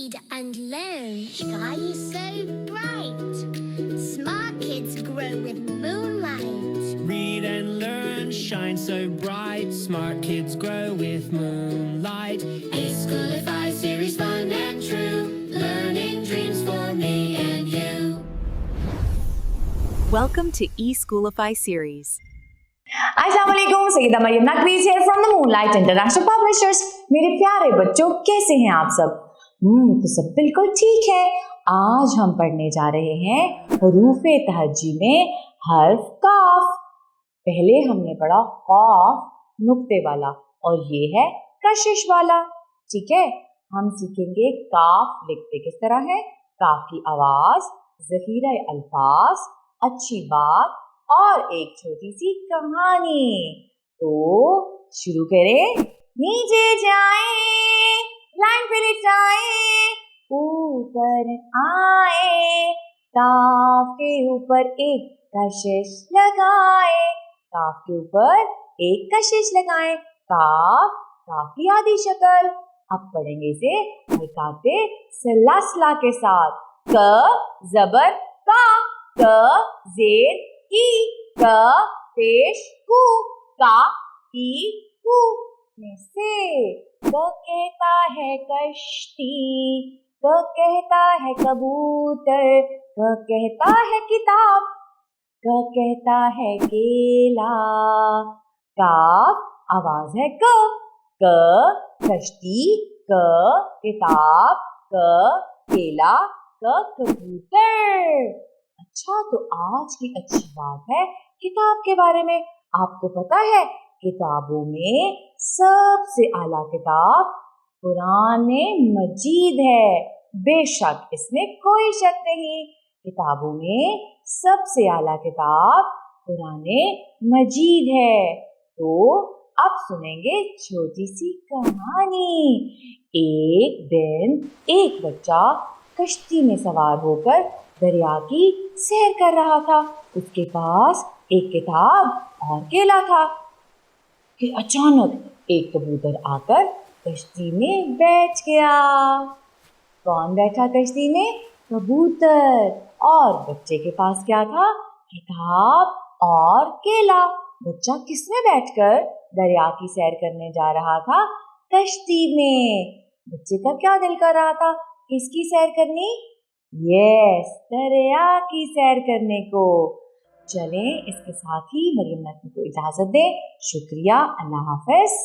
read and learn. Sky is so bright. Smart kids grow with moonlight. Read and learn, shine so bright. Smart kids grow with moonlight. E-Schoolify series, fun and true. Learning dreams for me and you. Welcome to E-Schoolify series. अस्सलामुअलैकुम, Syeda Maryam Naqvi's here from the Moonlight International Publishers. मेरे प्यारे बच्चों, कैसे हैं आप सब? तो सब बिल्कुल ठीक है। आज हम पढ़ने जा रहे हैं हरूफे तहज्जी में हर्फ काफ। पहले हमने पढ़ा काफ नुक्ते वाला और ये है कशिश वाला। ठीक है, हम सीखेंगे काफ लिखते किस तरह है, काफ की आवाज, ज़ख़ीरा अल्फाज, अच्छी बात और एक छोटी सी कहानी। तो शुरू करें। नीचे जाएं, लाइन पे लिटाएं, ऊपर आए, काफ के ऊपर एक कशिश लगाए, काफ के ऊपर एक कशिश लगाएं। काफ, काफ की आधी शक्ल। अब पढ़ेंगे इसे हरकत सलासला के साथ। क ज़बर का, क ज़ेर की, क पेश कू, का की कू। कैसे? क कहता है कश्ती, क कहता है कबूतर, क कहता है किताब, क कहता है केला। काफ आवाज है क कश्ती, क किताब, क केला, क कबूतर। अच्छा, तो आज की अच्छी बात है किताब के बारे में। आपको पता है किताबों में सबसे आला किताब कुरान मजीद है। बेशक इसमें कोई शक नहीं, किताबों में सबसे आला किताब कुरान मजीद है। तो अब सुनेंगे छोटी सी कहानी। एक दिन एक बच्चा कश्ती में सवार होकर दरिया की सैर कर रहा था। उसके पास एक किताब और केला था कि अचानक एक कबूतर आकर कश्ती में बैठ गया। कौन बैठा कश्ती में? कबूतर। और बच्चे के पास क्या था? किताब और केला। बच्चा किसमें बैठकर दरिया की सैर करने जा रहा था? कश्ती में। बच्चे का क्या दिल कर रहा था? किसकी सैर करनी? यस, दरिया की सैर करने को। चलें, इसके साथ ही मरियम नकवी को इजाजत दें। शुक्रिया, अल्लाह हाफ़िज़।